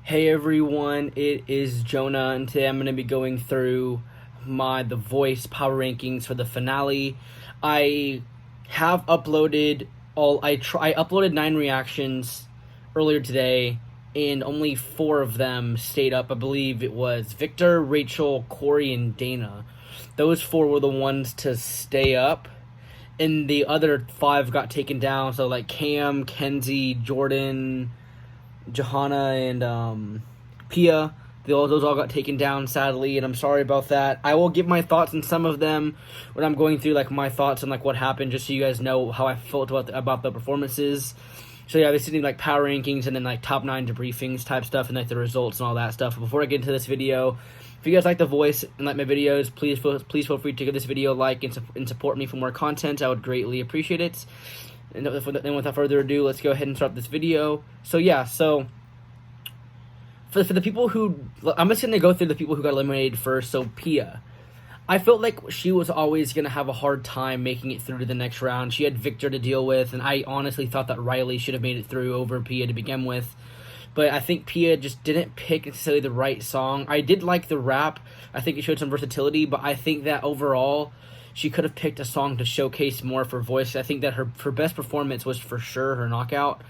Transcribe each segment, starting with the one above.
Hey everyone, it is Jonah, and today I'm going to be going through my The Voice power rankings for the finale. I have uploaded I uploaded 9 reactions earlier today, and only 4 of them stayed up. I believe it was Victor, Rachel, Corey, and Dana. Those 4 were the ones to stay up, and the other 5 got taken down. So like Cam, Kenzie, Jordan, Johanna, and Pia. Those all got taken down, sadly, and I'm sorry about that. I will give my thoughts on some of them when I'm going through like my thoughts on like what happened, just so you guys know how I felt about the performances. So yeah, this is like power rankings and then like top 9 debriefings type stuff and like the results and all that stuff. But before I get into this video, if you guys like The Voice and like my videos, please feel free to give this video a like and support me for more content. I would greatly appreciate it. And without further ado, let's go ahead and start this video. So yeah, so for the people who, I'm just going to go through the people who got eliminated first. So Pia, I felt like she was always going to have a hard time making it through to the next round. She had Victor to deal with, and I honestly thought that Riley should have made it through over Pia to begin with. But I think Pia just didn't pick necessarily the right song. I did like the rap. I think it showed some versatility, but I think that overall she could have picked a song to showcase more of her voice. I think that her best performance was for sure her knockout,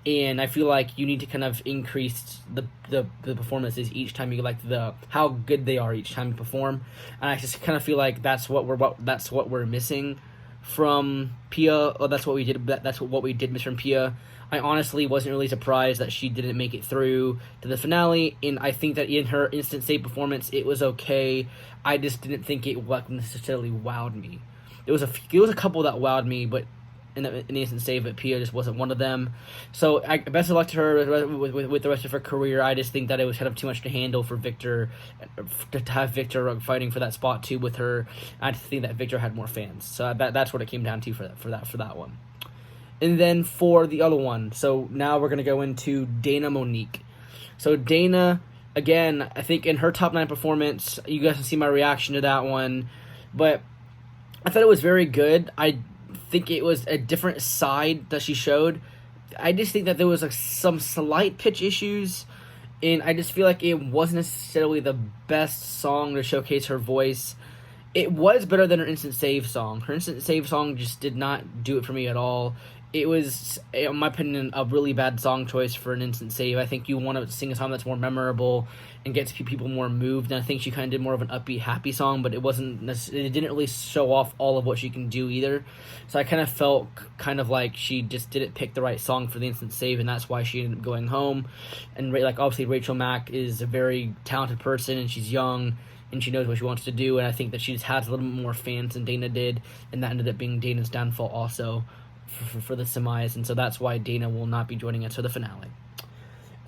and I feel like you need to kind of increase the performances each time you like how good they are each time you perform. And I just kind of feel like that's what we're missing from Pia. Or that's what we did miss from Pia. I honestly wasn't really surprised that she didn't make it through to the finale, and I think that in her instant save performance, it was okay. I just didn't think it necessarily wowed me. There was a couple that wowed me, but in the instant save, but Pia just wasn't one of them. So best of luck to her with the rest of her career. I just think that it was kind of too much to handle for Victor, to have Victor fighting for that spot too with her. I just think that Victor had more fans, so that's what it came down to for that one. And then for the other one, so now we're going to go into Dana Monique. So Dana, again, I think in her top 9 performance, you guys can see my reaction to that one, but I thought it was very good. I think it was a different side that she showed. I just think that there was like some slight pitch issues, and I just feel like it wasn't necessarily the best song to showcase her voice. It was better than her instant save song. Her instant save song just did not do it for me at all. It was, in my opinion, a really bad song choice for an instant save. I think you want to sing a song that's more memorable and gets people more moved. And I think she kind of did more of an upbeat, happy song, but it didn't really show off all of what she can do either. So I kind of felt like she just didn't pick the right song for the instant save, and that's why she ended up going home. And like obviously, Rachel Mack is a very talented person, and she's young, and she knows what she wants to do. And I think that she just has a little bit more fans than Dana did, and that ended up being Dana's downfall also for the semis, and so that's why Dana will not be joining us for the finale.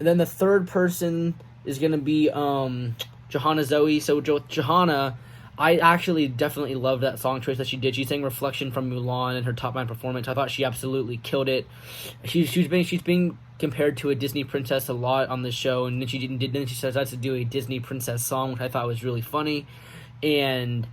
And then the third person is going to be Johanna Zoe. So Johanna, I actually definitely loved that song choice that she did. She sang Reflection from Mulan in her top 9 performance. I thought she absolutely killed it. She's being compared to a Disney princess a lot on this show, and then she decides to do a Disney princess song, which I thought was really funny. And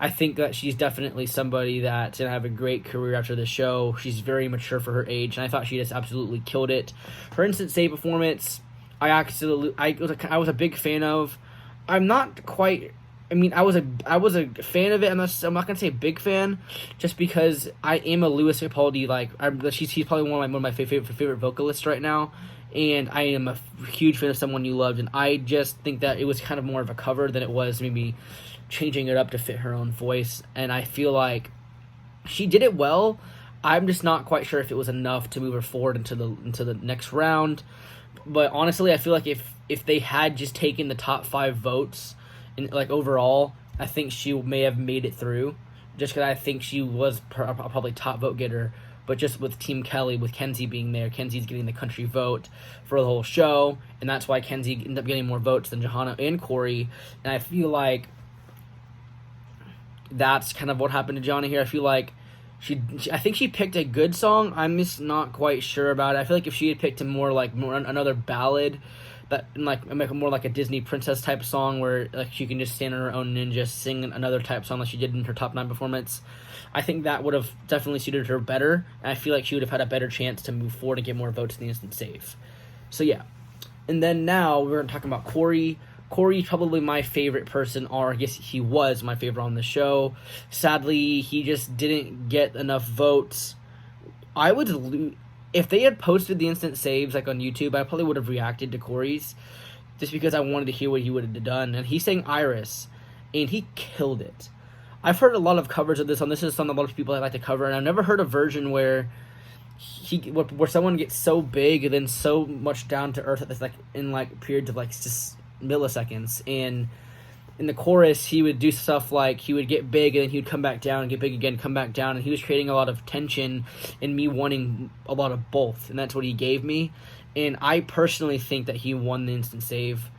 I think that she's definitely somebody that's going to have a great career after the show. She's very mature for her age, and I thought she just absolutely killed it. Her instant save performance, I was a big fan of. I'm not quite. I mean, I was a fan of it. I'm not gonna say a big fan, just because I am a Louis Capaldi he's probably one of my favorite vocalists right now, and I am a huge fan of Someone You Loved, and I just think that it was kind of more of a cover than it was maybe changing it up to fit her own voice, and I feel like she did it well. I'm just not quite sure if it was enough to move her forward into the next round. But honestly, I feel like if they had just taken the top 5 votes, and like overall, I think she may have made it through. Just because I think she was probably top vote getter, but just with Team Kelly, with Kenzie being there, Kenzie's getting the country vote for the whole show, and that's why Kenzie ended up getting more votes than Johanna and Corey. And I feel like that's kind of what happened to Johnny here. I feel like I think she picked a good song. I'm just not quite sure about it. I feel like if she had picked more another ballad, that like more like a Disney princess type song where like she can just stand on her own and just sing another type song like she did in her top 9 performance, I think that would have definitely suited her better. And I feel like she would have had a better chance to move forward and get more votes in the instant save. So yeah. And then now we're talking about Corey. Corey's probably my favorite person, or I guess he was my favorite on the show. Sadly, he just didn't get enough votes. I would, if they had posted the instant saves like on YouTube, I probably would have reacted to Corey's, just because I wanted to hear what he would have done. And he sang Iris, and he killed it. I've heard a lot of covers of this song. This is something a lot of people like to cover, and I've never heard a version where where someone gets so big and then so much down to earth that it's like in like periods of like just milliseconds. And in the chorus, he would do stuff like he would get big and then he would come back down and get big again, come back down, and he was creating a lot of tension and me wanting a lot of both, and that's what he gave me. And I personally think that he won the instant save.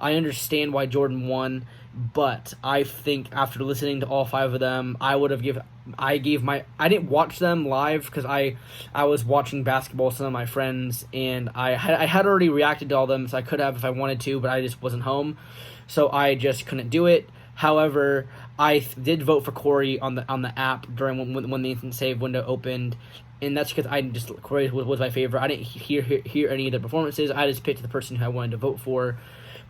I understand why Jordan won, but I think after listening to all 5 of them, I didn't watch them live because I was watching basketball with some of my friends, and I had already reacted to all of them, so I could have if I wanted to, but I just wasn't home, so I just couldn't do it. However, I did vote for Corey on the app during when the instant save window opened, and that's because Corey was my favorite. I didn't hear any of the performances. I just picked the person who I wanted to vote for.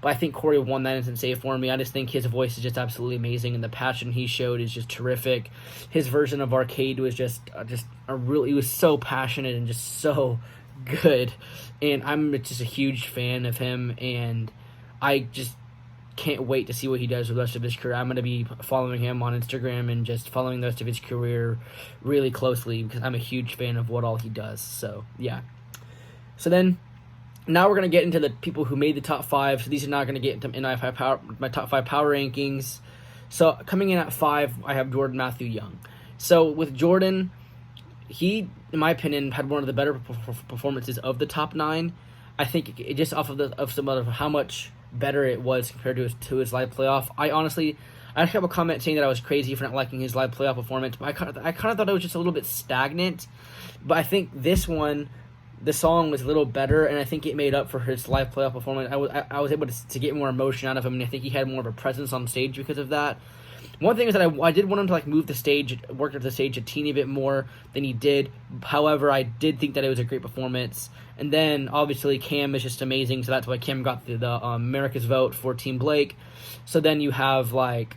But I think Corey won that instant save for me. I just think his voice is just absolutely amazing, and the passion he showed is just terrific. His version of Arcade was just he was so passionate and just so good. And I'm just a huge fan of him, and I just can't wait to see what he does with the rest of his career. I'm going to be following him on Instagram and just following the rest of his career really closely because I'm a huge fan of what all he does. So, yeah. So then, now we're going to get into the people who made the top 5. So these are not going to get into my top 5 power rankings. So coming in at 5, I have Jordan Matthew Young. So with Jordan, he, in my opinion, had one of the better performances of the top 9. I think it just off of some of how much better it was compared to his live playoff. I have a comment saying that I was crazy for not liking his live playoff performance, but I kind of thought it was just a little bit stagnant. But I think this one, the song was a little better, and I think it made up for his live playoff performance. I was able to get more emotion out of him, and I think he had more of a presence on stage because of that. One thing is that I did want him to like work at the stage a teeny bit more than he did. However, I did think that it was a great performance. And then obviously Cam is just amazing, so that's why Cam got the America's vote for Team Blake. So then you have like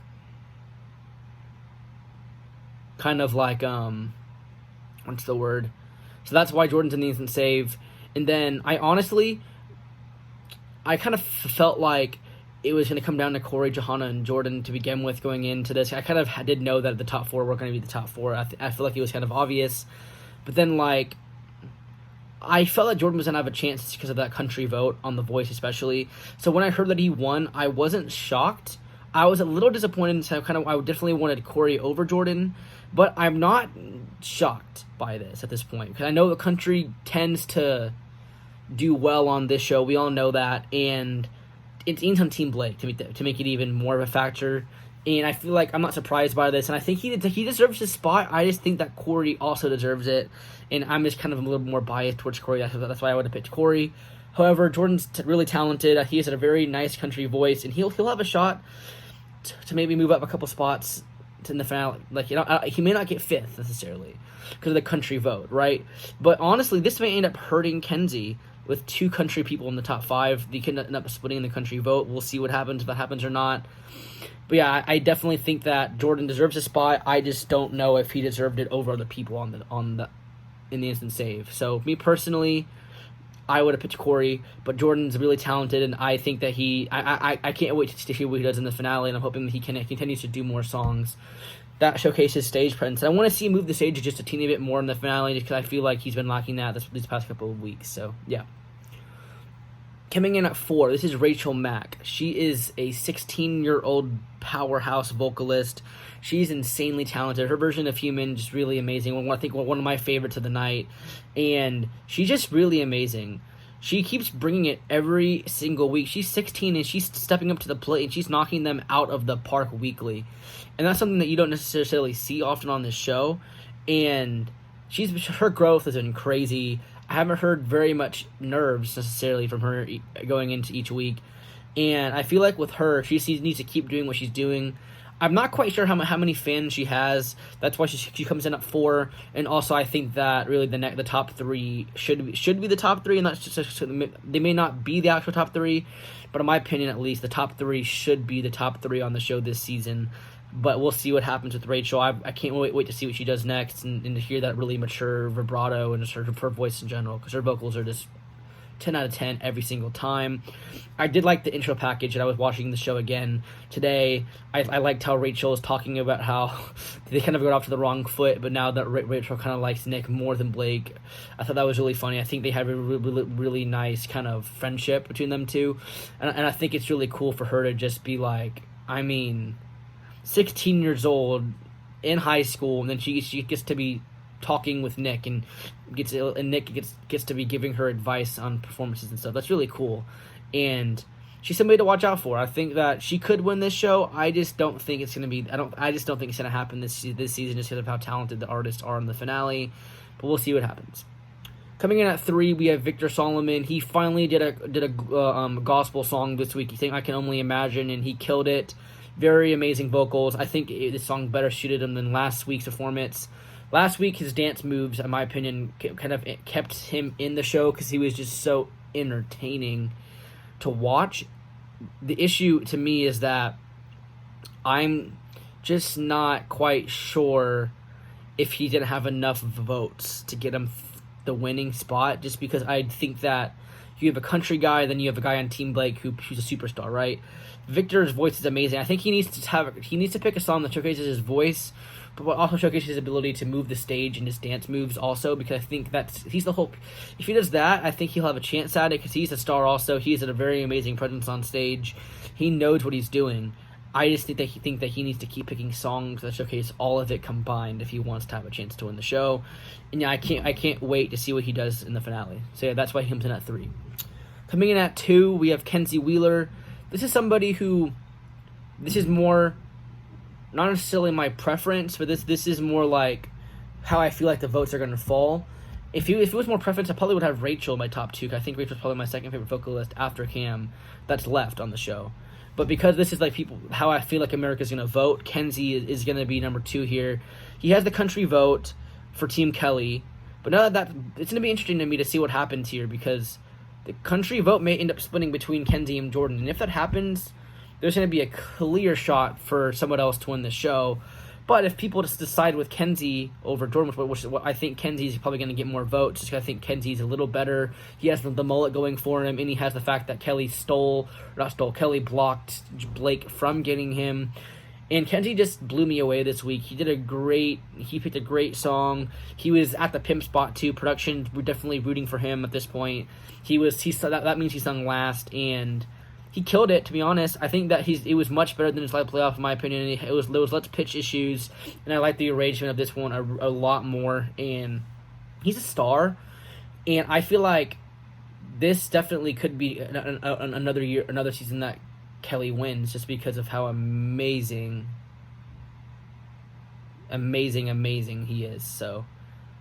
kind of like what's the word? So that's why Jordan's in the instant save. And then I kind of felt like it was going to come down to Corey, Johanna, and Jordan to begin with going into this. I kind of did know that the top 4 were going to be the top 4. I feel like it was kind of obvious. But then, like, I felt that Jordan was going to have a chance because of that country vote on The Voice especially. So when I heard that he won, I wasn't shocked. I was a little disappointed, so I definitely wanted Corey over Jordan. But I'm not shocked by this at this point, because I know the country tends to do well on this show. We all know that, and it's on Team Blake to make it even more of a factor. And I feel like I'm not surprised by this, and I think he deserves his spot. I just think that Corey also deserves it, and I'm just kind of a little more biased towards Corey. That's why I would have picked Corey. However, Jordan's really talented. He has a very nice country voice, and he'll have a shot to maybe move up a couple spots in the finale. Like, he may not get 5th necessarily because of the country vote, right? But honestly, this may end up hurting Kenzie with 2 country people in the top 5. They can end up splitting the country vote. We'll see what happens, if that happens or not. But yeah, I definitely think that Jordan deserves a spot. I just don't know if he deserved it over other people in the instant save. So me personally, I would have picked Corey, but Jordan's really talented, and I think that I can't wait to hear what he does in the finale, and I'm hoping that he continues to do more songs that showcase his stage presence. I want to see him move the stage just a teeny bit more in the finale, just because I feel like he's been lacking that these past couple of weeks. So yeah. Coming in at 4, this is Rachel Mack. She is a 16-year-old powerhouse vocalist. She's insanely talented. Her version of Human just really amazing. I think one of my favorites of the night. And she's just really amazing. She keeps bringing it every single week. She's 16 and she's stepping up to the plate and she's knocking them out of the park weekly. And that's something that you don't necessarily see often on this show. And her growth has been crazy. I haven't heard very much nerves necessarily from her going into each week. And I feel like with her, she needs to keep doing what she's doing. I'm not quite sure how many fans she has. That's why she comes in at 4. And also, I think that really the top 3 should be the top 3, and that's just they may not be the actual top 3, but in my opinion, at least the top 3 should be the top 3 on the show this season. But we'll see what happens with Rachel. I can't wait to see what she does next, and to hear that really mature vibrato and just her voice in general, because her vocals are just 10 out of 10 every single time. I did like the intro package, and I was watching the show again today. I liked how Rachel is talking about how they kind of got off to the wrong foot, but now that Rachel kind of likes Nick more than Blake. I thought that was really funny. I think they have a really nice kind of friendship between them two, and I think it's really cool for her to just be like, 16 years old in high school, and then she gets to be talking with Nick, and Nick gets to be giving her advice on performances and stuff. That's really cool, and she's somebody to watch out for. I think that she could win this show. I just don't think it's gonna be. I just don't think it's gonna happen this season, just because of how talented the artists are in the finale. But we'll see what happens. Coming in at 3, we have Victor Solomon. He finally did a gospel song this week. He sang "I Can Only Imagine," and he killed it. Very amazing vocals. I think this song better suited him than last week's performance. Last week, his dance moves, in my opinion, kind of kept him in the show because he was just so entertaining to watch. The issue to me is that I'm just not quite sure if he didn't have enough votes to get him the winning spot, just because I think that you have a country guy, then you have a guy on Team Blake who's a superstar, right? Victor's voice is amazing. I think he needs to pick a song that showcases his voice, but also showcases his ability to move the stage and his dance moves also, because I think he's the whole. If he does that, I think he'll have a chance at it, because he's a star also. He's a very amazing presence on stage. He knows what he's doing. I just think that he needs to keep picking songs that showcase all of it combined if he wants to have a chance to win the show. And yeah, I can't wait to see what he does in the finale. So yeah, that's why he comes in at 3. Coming in at 2, we have Kenzie Wheeler. This is somebody who, this is more, not necessarily my preference, but this is more like how I feel like the votes are going to fall. If it was more preference, I probably would have Rachel in my top 2, because I think Rachel's probably my second favorite vocalist after Cam that's left on the show. But because this is like how I feel like America's going to vote, Kenzie is going to be number 2 here. He has the country vote for Team Kelly, but now that it's going to be interesting to me to see what happens here, because the country vote may end up splitting between Kenzie and Jordan. And if that happens, there's going to be a clear shot for someone else to win the show. But if people just decide with Kenzie over Jordan, which is what I think Kenzie's probably going to get more votes, just 'cause I think Kenzie's a little better. He has the mullet going for him, and he has the fact that Kelly Kelly blocked Blake from getting him. And Kenzie just blew me away this week. He picked a great song. He was at the pimp spot too. Production, we're definitely rooting for him at this point. That means he sung last, and he killed it, to be honest. I think that it was much better than his live playoff, in my opinion. There was let's pitch issues, and I like the arrangement of this one a lot more. And he's a star, and I feel like this definitely could be another season that Kelly wins, just because of how amazing he is. So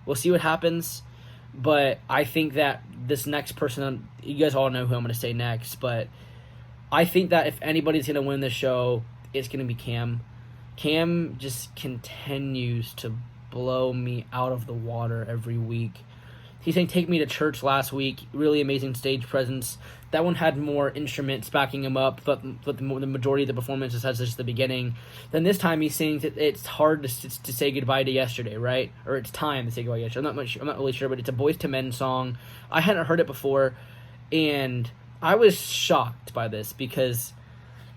we'll see what happens. But I think that this next person, you guys all know who I'm going to say next, but I think that if anybody's going to win the show, it's going to be Cam. Cam just continues to blow me out of the water every week. He sang "Take Me to Church" last week. Really amazing stage presence. That one had more instruments backing him up, but the majority of the performances has just the beginning. Then this time he sings "It's Hard to Say Goodbye to Yesterday," right? Or "It's Time to Say Goodbye to Yesterday." I'm not really sure, but it's a Boys to Men song. I hadn't heard it before, and I was shocked by this, because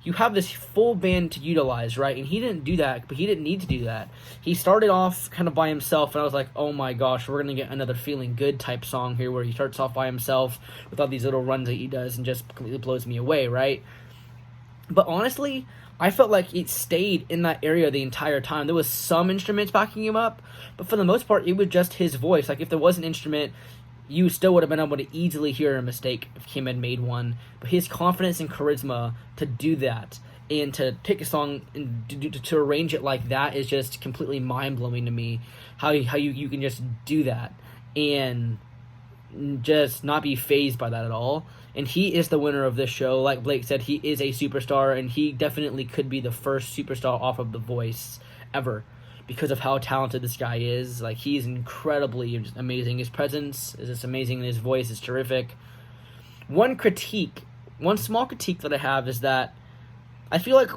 you have this full band to utilize, right? And he didn't do that, but he didn't need to do that. He started off kind of by himself, and I was like, oh my gosh, we're going to get another Feeling Good type song here, where he starts off by himself with all these little runs that he does and just completely blows me away, right? But honestly, I felt like it stayed in that area the entire time. There was some instruments backing him up, but for the most part, it was just his voice. Like, if there was an instrument, you still would have been able to easily hear a mistake if Kim had made one. But his confidence and charisma to do that, and to pick a song and to arrange it like that, is just completely mind-blowing to me. How you can just do that and just not be fazed by that at all. and he is the winner of this show. Like Blake said, he is a superstar, and he definitely could be the first superstar off of The Voice ever, because of how talented this guy is. Like, he's incredibly amazing. His presence is just amazing, and his voice is terrific. One small critique that I have is that I feel like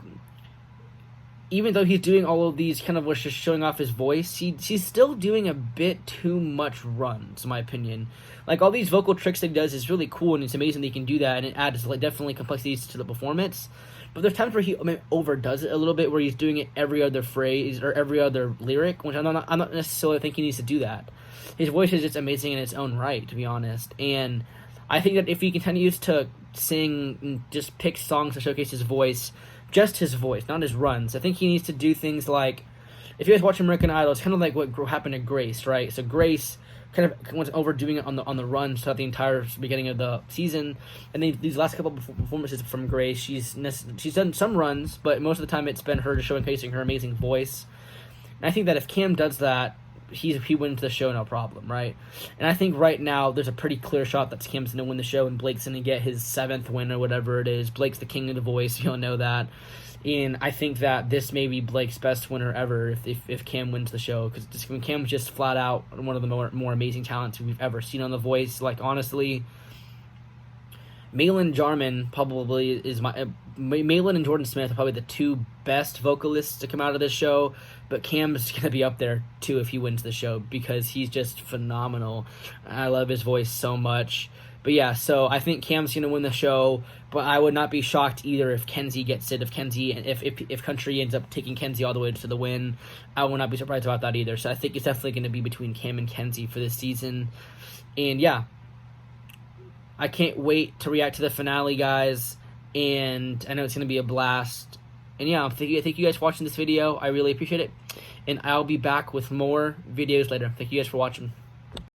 even though he's doing all of these kind of was just showing off his voice, he's still doing a bit too much runs, in my opinion. Like, all these vocal tricks that he does is really cool, and it's amazing that he can do that, and it adds like definitely complexities to the performance. But there's times where he overdoes it a little bit, where he's doing it every other phrase or every other lyric, which I'm not necessarily think he needs to do that. His voice is just amazing in its own right, to be honest. And I think that if he continues to sing and just pick songs to showcase his voice, just his voice, not his runs, I think he needs to do things like, if you guys watch American Idol, it's kind of like what happened to Grace, right? So Grace kind of was overdoing it on the run throughout the entire beginning of the season, and then these last couple of performances from Grace, she's done some runs, but most of the time it's been her showcasing her amazing voice. And I think that if Cam does that, he wins the show, no problem, right? And I think right now there's a pretty clear shot that Cam's going to win the show and Blake's going to get his 7th win or whatever it is. Blake's the king of The Voice, you all know that. And I think that this may be Blake's best winner ever if Cam wins the show, because Cam's just flat out one of the more amazing talents we've ever seen on The Voice. Like, honestly, Malin Jarman probably is Malin and Jordan Smith are probably the 2 best vocalists to come out of this show, but Cam's going to be up there too if he wins the show, because he's just phenomenal. I love his voice so much. But yeah, so I think Cam's going to win the show, but I would not be shocked either if Kenzie gets it. If Country ends up taking Kenzie all the way to the win, I will not be surprised about that either. So I think it's definitely going to be between Cam and Kenzie for this season. And yeah, I can't wait to react to the finale, guys, and I know it's going to be a blast. And yeah, thank you guys for watching this video. I really appreciate it, and I'll be back with more videos later. Thank you guys for watching.